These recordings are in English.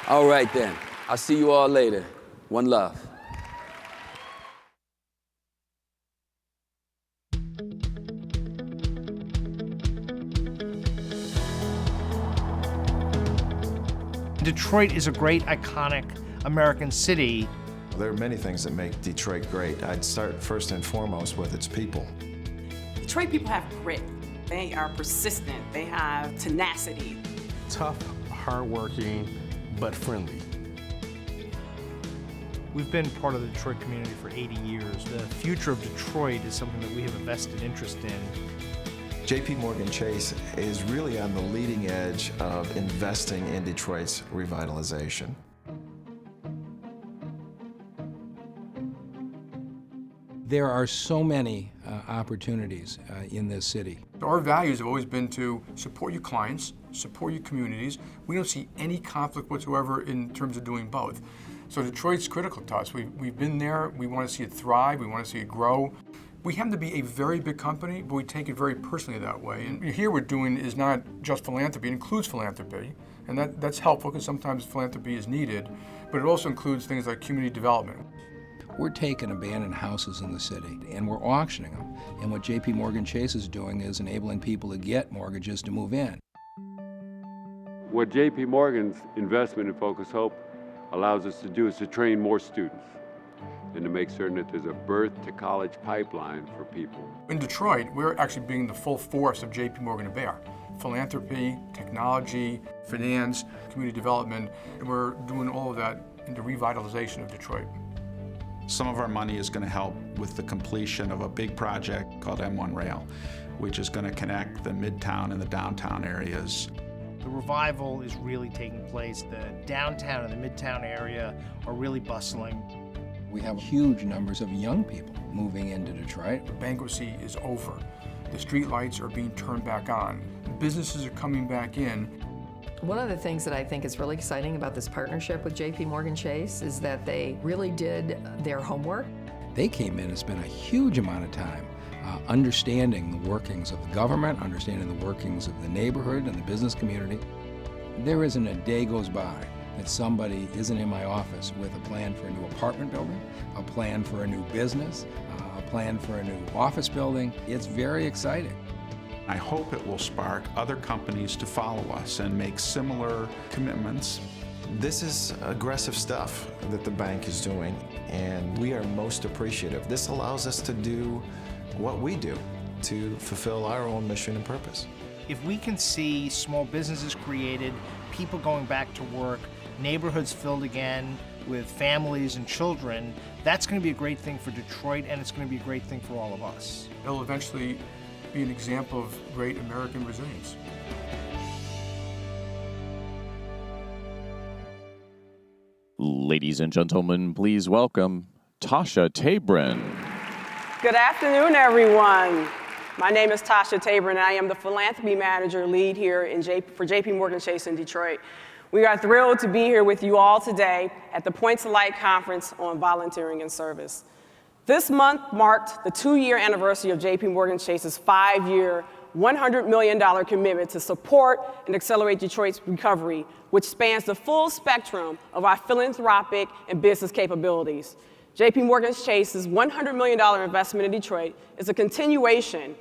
All right then. I'll see you all later. One love. Detroit is a great, iconic American city. There are many things that make Detroit great. I'd start first and foremost with its people. Detroit people have grit. They are persistent. They have tenacity. Tough, hardworking, but friendly. We've been part of the Detroit community for 80 years. The future of Detroit is something that we have a vested interest in. JP Morgan Chase is really on the leading edge of investing in Detroit's revitalization. There are so many opportunities in this city. Our values have always been to support your clients, support your communities. We don't see any conflict whatsoever in terms of doing both. So Detroit's critical to us. We've been there, we want to see it thrive, we want to see it grow. We happen to be a very big company, but we take it very personally that way. And here we're doing is not just philanthropy, it includes philanthropy. And that's helpful because sometimes philanthropy is needed, but it also includes things like community development. We're taking abandoned houses in the city and we're auctioning them. And what JP Morgan Chase is doing is enabling people to get mortgages to move in. What JP Morgan's investment in Focus Hope allows us to do is to train more students and to make certain that there's a birth to college pipeline for people. In Detroit, we're actually being the full force of JP Morgan to bear. Philanthropy, technology, finance, community development, and we're doing all of that in the revitalization of Detroit. Some of our money is going to help with the completion of a big project called M1 Rail, which is going to connect the Midtown and the downtown areas. The revival is really taking place. The downtown and the Midtown area are really bustling. We have huge numbers of young people moving into Detroit. The bankruptcy is over. The street lights are being turned back on. Businesses are coming back in. One of the things that I think is really exciting about this partnership with JP Morgan Chase is that they really did their homework. They came in and spent a huge amount of time understanding the workings of the government, understanding the workings of the neighborhood and the business community. There isn't a day goes by that somebody isn't in my office with a plan for a new apartment building, a plan for a new business, a plan for a new office building. It's very exciting. I hope it will spark other companies to follow us and make similar commitments. This is aggressive stuff that the bank is doing, and we are most appreciative. This allows us to do what we do to fulfill our own mission and purpose. If we can see small businesses created, people going back to work, neighborhoods filled again with families and children, that's going to be a great thing for Detroit, and it's going to be a great thing for all of us. It'll eventually be an example of great American resilience. Ladies and gentlemen, please welcome Tosha Tabron. Good afternoon, everyone. My name is Tosha Tabron, and I am the Philanthropy Manager lead here for JP Morgan Chase in Detroit. We are thrilled to be here with you all today at the Points of Light Conference on Volunteering and Service. This month marked the 2-year anniversary of JP Morgan Chase's 5-year, $100 million commitment to support and accelerate Detroit's recovery, which spans the full spectrum of our philanthropic and business capabilities. JP Morgan Chase's $100 million investment in Detroit is a continuation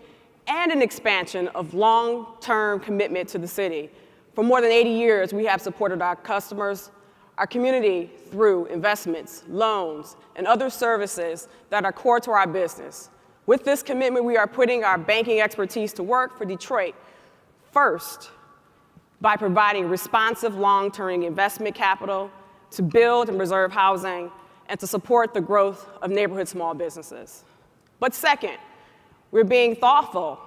and an expansion of long-term commitment to the city. For more than 80 years, we have supported our customers, our community through investments, loans, and other services that are core to our business. With this commitment, we are putting our banking expertise to work for Detroit. First, by providing responsive long-term investment capital to build and preserve housing and to support the growth of neighborhood small businesses. But second, we're being thoughtful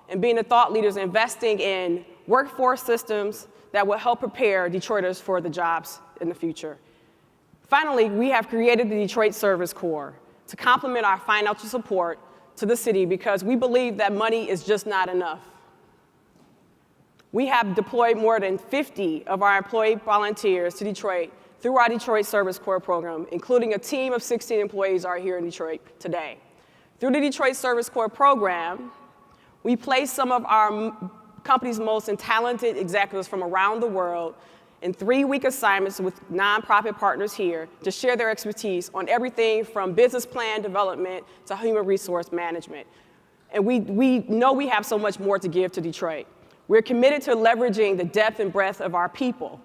and being the thought leaders investing in workforce systems that will help prepare Detroiters for the jobs in the future. Finally, we have created the Detroit Service Corps to complement our financial support to the city because we believe that money is just not enough. We have deployed more than 50 of our employee volunteers to Detroit through our Detroit Service Corps program, including a team of 16 employees are here in Detroit today. Through the Detroit Service Corps program, we place some of our company's most talented executives from around the world and 3-week assignments with nonprofit partners here to share their expertise on everything from business plan development to human resource management. And we know we have so much more to give to Detroit. We're committed to leveraging the depth and breadth of our people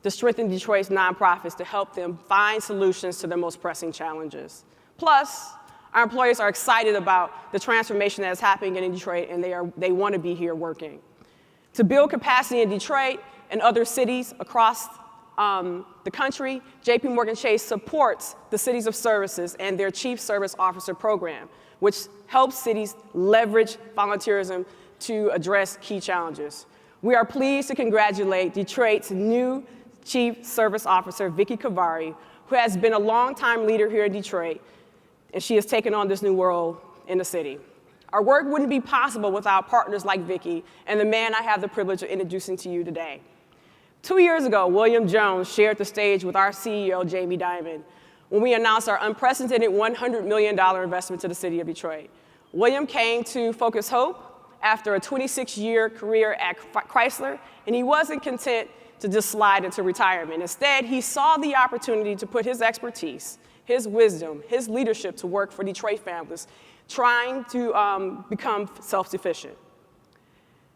to strengthen Detroit's nonprofits to help them find solutions to their most pressing challenges. Plus, our employees are excited about the transformation that is happening in Detroit, and they want to be here working. To build capacity in Detroit and other cities across the country, JP Morgan Chase supports the Cities of Services and their Chief Service Officer program, which helps cities leverage volunteerism to address key challenges. We are pleased to congratulate Detroit's new Chief Service Officer, Vicky Kavari, who has been a longtime leader here in Detroit, and she has taken on this new role in the city. Our work wouldn't be possible without partners like Vicky and the man I have the privilege of introducing to you today. 2 years ago, William Jones shared the stage with our CEO, Jamie Dimon, when we announced our unprecedented $100 million investment to the city of Detroit. William came to Focus Hope after a 26-year career at Chrysler, and he wasn't content to just slide into retirement. Instead, he saw the opportunity to put his expertise, his wisdom, his leadership to work for Detroit families, trying to become self-sufficient.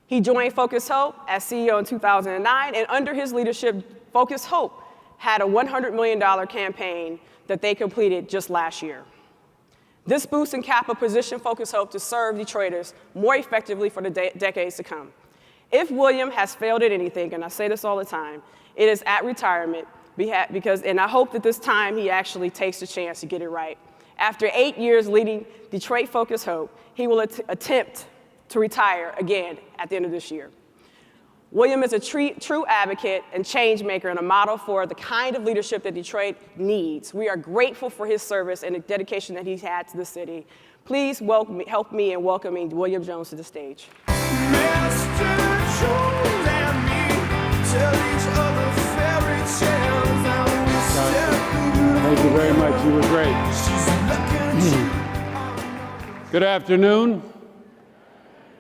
He joined Focus Hope as CEO in 2009, and under his leadership, Focus Hope had a $100 million campaign that they completed just last year. This boost in capital positioned Focus Hope to serve Detroiters more effectively for the decades to come. If William has failed at anything, and I say this all the time, it is at retirement, and I hope that this time he actually takes the chance to get it right. After 8 years leading Detroit Focus Hope, he will attempt to retire again at the end of this year. William is a true advocate and change maker and a model for the kind of leadership that Detroit needs. We are grateful for his service and the dedication that he's had to the city. Please help me in welcoming William Jones to the stage. Thank you very much. You were great. Good afternoon.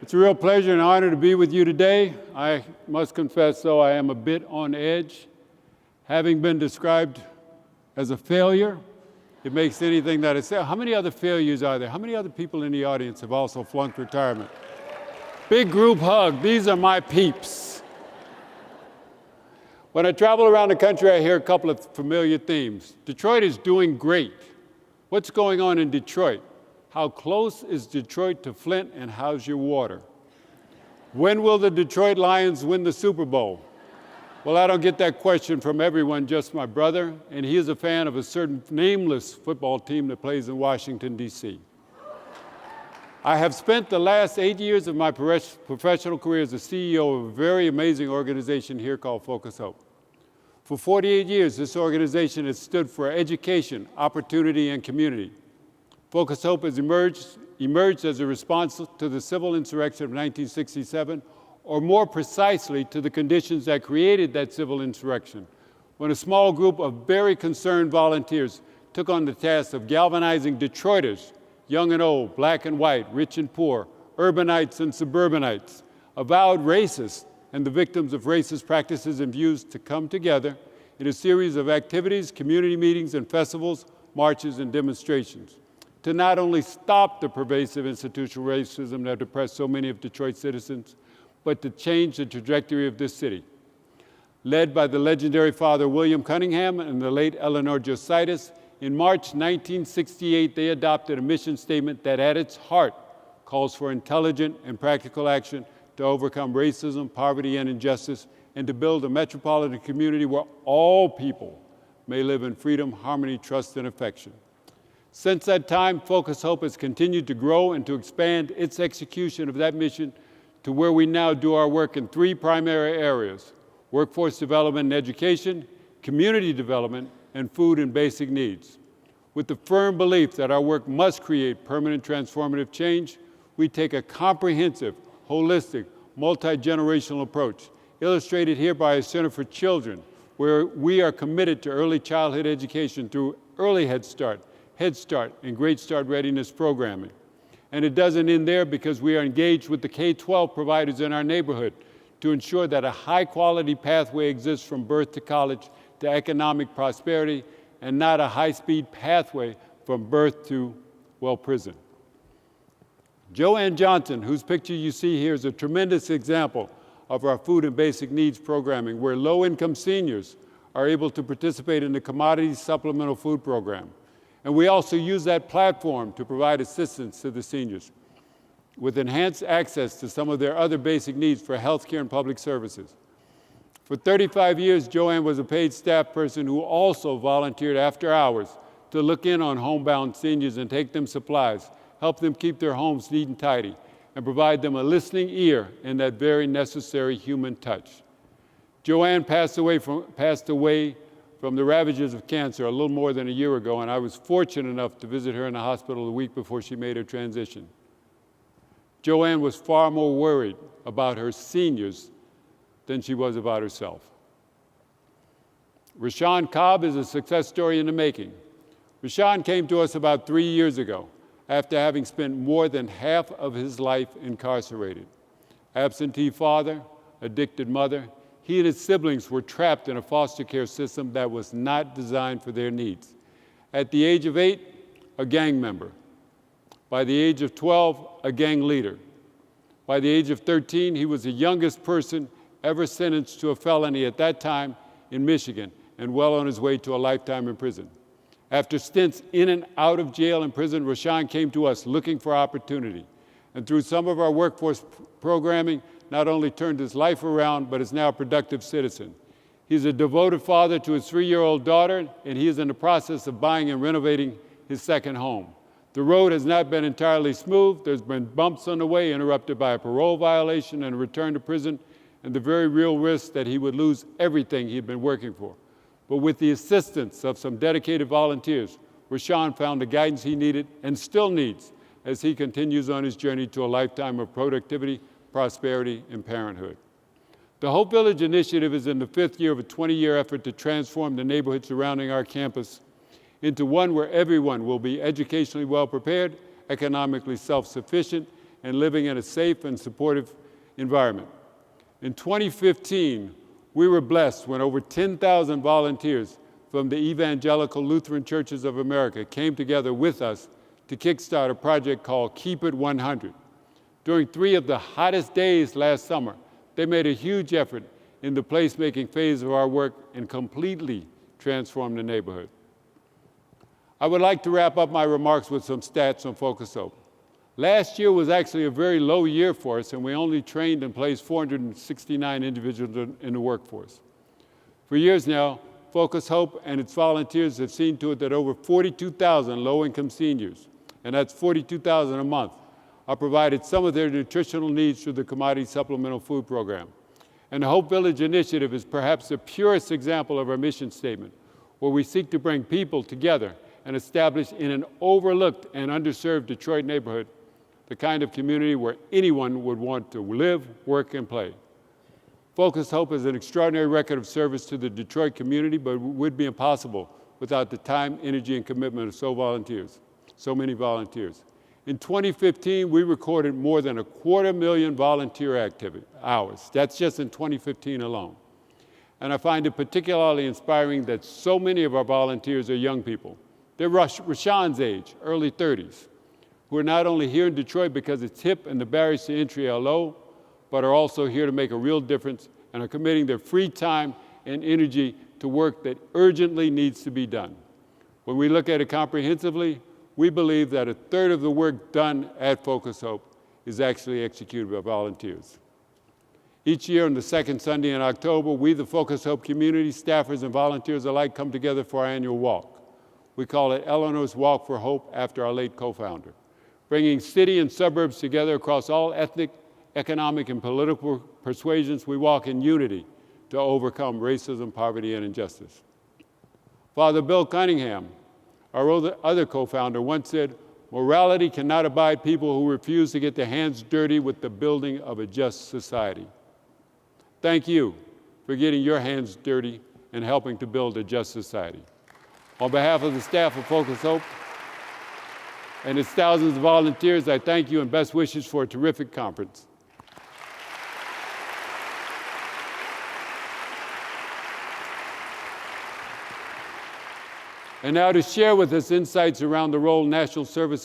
It's a real pleasure and honor to be with you today. I must confess, though, I am a bit on edge. Having been described as a failure, it makes anything that I say. How many other failures are there? How many other people in the audience have also flunked retirement? Big group hug. These are my peeps. When I travel around the country, I hear a couple of familiar themes. Detroit is doing great. What's going on in Detroit? How close is Detroit to Flint, and how's your water? When will the Detroit Lions win the Super Bowl? Well, I don't get that question from everyone, just my brother, and he is a fan of a certain nameless football team that plays in Washington, D.C. I have spent the last 8 years of my professional career as the CEO of a very amazing organization here called Focus Hope. For 48 years, this organization has stood for education, opportunity, and community. Focus Hope has emerged as a response to the civil insurrection of 1967, or more precisely, to the conditions that created that civil insurrection, when a small group of very concerned volunteers took on the task of galvanizing Detroiters, young and old, black and white, rich and poor, urbanites and suburbanites, avowed racists and the victims of racist practices and views to come together in a series of activities, community meetings and festivals, marches and demonstrations, to not only stop the pervasive institutional racism that oppressed so many of Detroit's citizens, but to change the trajectory of this city. Led by the legendary father William Cunningham and the late Eleanor Jositis, in March 1968, they adopted a mission statement that at its heart calls for intelligent and practical action to overcome racism, poverty, and injustice, and to build a metropolitan community where all people may live in freedom, harmony, trust, and affection. Since that time, Focus Hope has continued to grow and to expand its execution of that mission to where we now do our work in 3 primary areas: workforce development and education, community development, and food and basic needs. With the firm belief that our work must create permanent transformative change, we take a comprehensive, holistic, multi-generational approach, illustrated here by a Center for Children, where we are committed to early childhood education through early Head Start, and Great Start readiness programming. And it doesn't end there, because we are engaged with the K-12 providers in our neighborhood to ensure that a high-quality pathway exists from birth to college to economic prosperity, and not a high-speed pathway from birth to, well, prison. Joann Johnson, whose picture you see here, is a tremendous example of our food and basic needs programming, where low-income seniors are able to participate in the Commodity Supplemental Food Program. And we also use that platform to provide assistance to the seniors with enhanced access to some of their other basic needs for healthcare and public services. For 35 years, Joann was a paid staff person who also volunteered after hours to look in on homebound seniors and take them supplies, help them keep their homes neat and tidy, and provide them a listening ear and that very necessary human touch. Joann passed away from the ravages of cancer a little more than a year ago, and I was fortunate enough to visit her in the hospital a week before she made her transition. Joann was far more worried about her seniors than she was about herself. Rashawn Cobb is a success story in the making. Rashawn came to us about 3 years ago after having spent more than half of his life incarcerated. Absentee father, addicted mother, he and his siblings were trapped in a foster care system that was not designed for their needs. At the age of 8, a gang member. By the age of 12, a gang leader. By the age of 13, he was the youngest person ever sentenced to a felony at that time in Michigan, and well on his way to a lifetime in prison. After stints in and out of jail and prison, Rashawn came to us looking for opportunity. And through some of our workforce programming, not only turned his life around, but is now a productive citizen. He's a devoted father to his 3-year-old daughter, and he is in the process of buying and renovating his second home. The road has not been entirely smooth. There's been bumps on the way, interrupted by a parole violation and a return to prison, and the very real risk that he would lose everything he'd been working for. But with the assistance of some dedicated volunteers, Rashawn found the guidance he needed and still needs as he continues on his journey to a lifetime of productivity, prosperity, and parenthood. The Hope Village Initiative is in the 5th year of a 20-year effort to transform the neighborhood surrounding our campus into one where everyone will be educationally well-prepared, economically self-sufficient, and living in a safe and supportive environment. In 2015, we were blessed when over 10,000 volunteers from the Evangelical Lutheran Churches of America came together with us to kickstart a project called Keep It 100. During 3 of the hottest days last summer, they made a huge effort in the placemaking phase of our work and completely transformed the neighborhood. I would like to wrap up my remarks with some stats on Focus Hope. Last year was actually a very low year for us, and we only trained and placed 469 individuals in the workforce. For years now, Focus Hope and its volunteers have seen to it that over 42,000 low-income seniors, and that's 42,000 a month, are provided some of their nutritional needs through the Commodity Supplemental Food Program. And the Hope Village Initiative is perhaps the purest example of our mission statement, where we seek to bring people together and establish in an overlooked and underserved Detroit neighborhood the kind of community where anyone would want to live, work, and play. Focus Hope is an extraordinary record of service to the Detroit community, but it would be impossible without the time, energy, and commitment of so many volunteers. In 2015, we recorded more than 250,000 volunteer hours. That's just in 2015 alone. And I find it particularly inspiring that so many of our volunteers are young people. They're Rashawn's age, early 30s, who are not only here in Detroit because it's hip and the barriers to entry are low, but are also here to make a real difference and are committing their free time and energy to work that urgently needs to be done. When we look at it comprehensively, we believe that 1/3 of the work done at Focus Hope is actually executed by volunteers. Each year on the 2nd Sunday in October, we, the Focus Hope community, staffers and volunteers alike, come together for our annual walk. We call it Eleanor's Walk for Hope after our late co-founder, bringing city and suburbs together across all ethnic, economic, and political persuasions. We walk in unity to overcome racism, poverty, and injustice. Father Bill Cunningham, our other co-founder, once said, "Morality cannot abide people who refuse to get their hands dirty with the building of a just society." Thank you for getting your hands dirty and helping to build a just society. On behalf of the staff of Focus Hope and its thousands of volunteers, I thank you and best wishes for a terrific conference. And now to share with us insights around the role National Service